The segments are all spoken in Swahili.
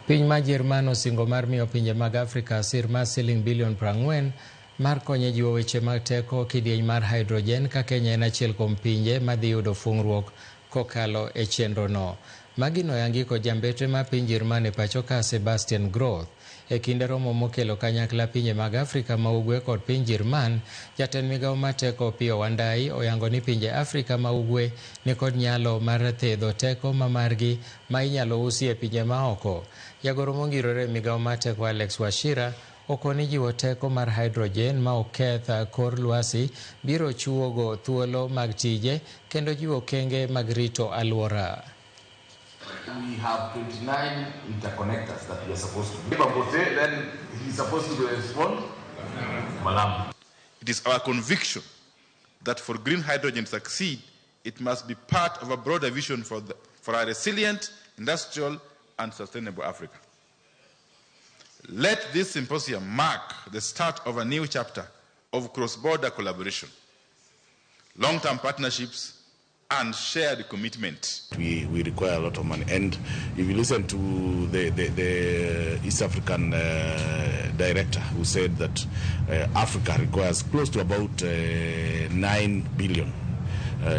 Piny ma Jerman osingo mar miyo pinje mag Afrika sir mar siling bilion 40 mar konyo jiwo weche mag teko kidieny mar hydrogen ka Kenya en achiel kuom pinje madhi yudo fungruok kokalo e chenrono. Magino oyangi kod jambetre mar piny Jerman e pacho ka Sebastian Groth. E kinde romo mokelo kanyakla pinje mag Afrika ma ugwe kod piny Jerman, jatend migawo mar teko Piyo Wandai oyango ni pinje Afrika ma ugwe ni kod nyalo mar thedho teko ma margi ma inyalo usi e pinje maoko. Jagoro mongirore migawo mar teko Alex Wachira okoni jiwo teko mar hydrogen ma oketha kor lwasi biro chuogo thuolo mag tije kendo jiwo kenge mag rito alwora. We have 29 interconnectors that we are supposed to do. Then he's supposed to respond. Malam. It is our conviction that for green hydrogen to succeed, it must be part of a broader vision for a resilient, industrial, and sustainable Africa. Let this symposium mark the start of a new chapter of cross-border collaboration, long-term partnerships, and shared commitment. We require a lot of money, and if you listen to the East African director who said that Africa requires close to about 9 billion.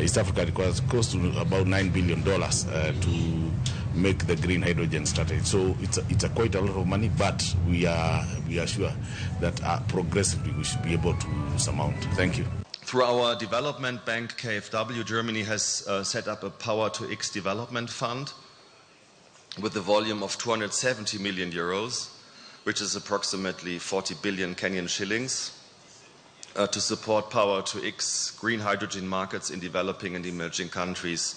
East Africa requires close to about $9 billion to make the green hydrogen strategy. So it's a quite a lot of money, but we are sure that progressively we should be able to surmount. Thank you. Through our development bank, KfW, Germany has set up a Power to X development fund with a volume of 270 million euros, which is approximately 40 billion Kenyan shillings, to support Power to X green hydrogen markets in developing and emerging countries.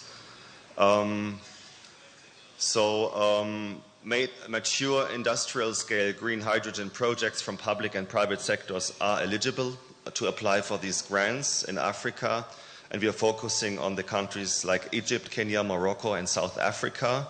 Mature industrial-scale green hydrogen projects from public and private sectors are eligible to apply for these grants in Africa, and we are focusing on the countries like Egypt, Kenya, Morocco, and South Africa.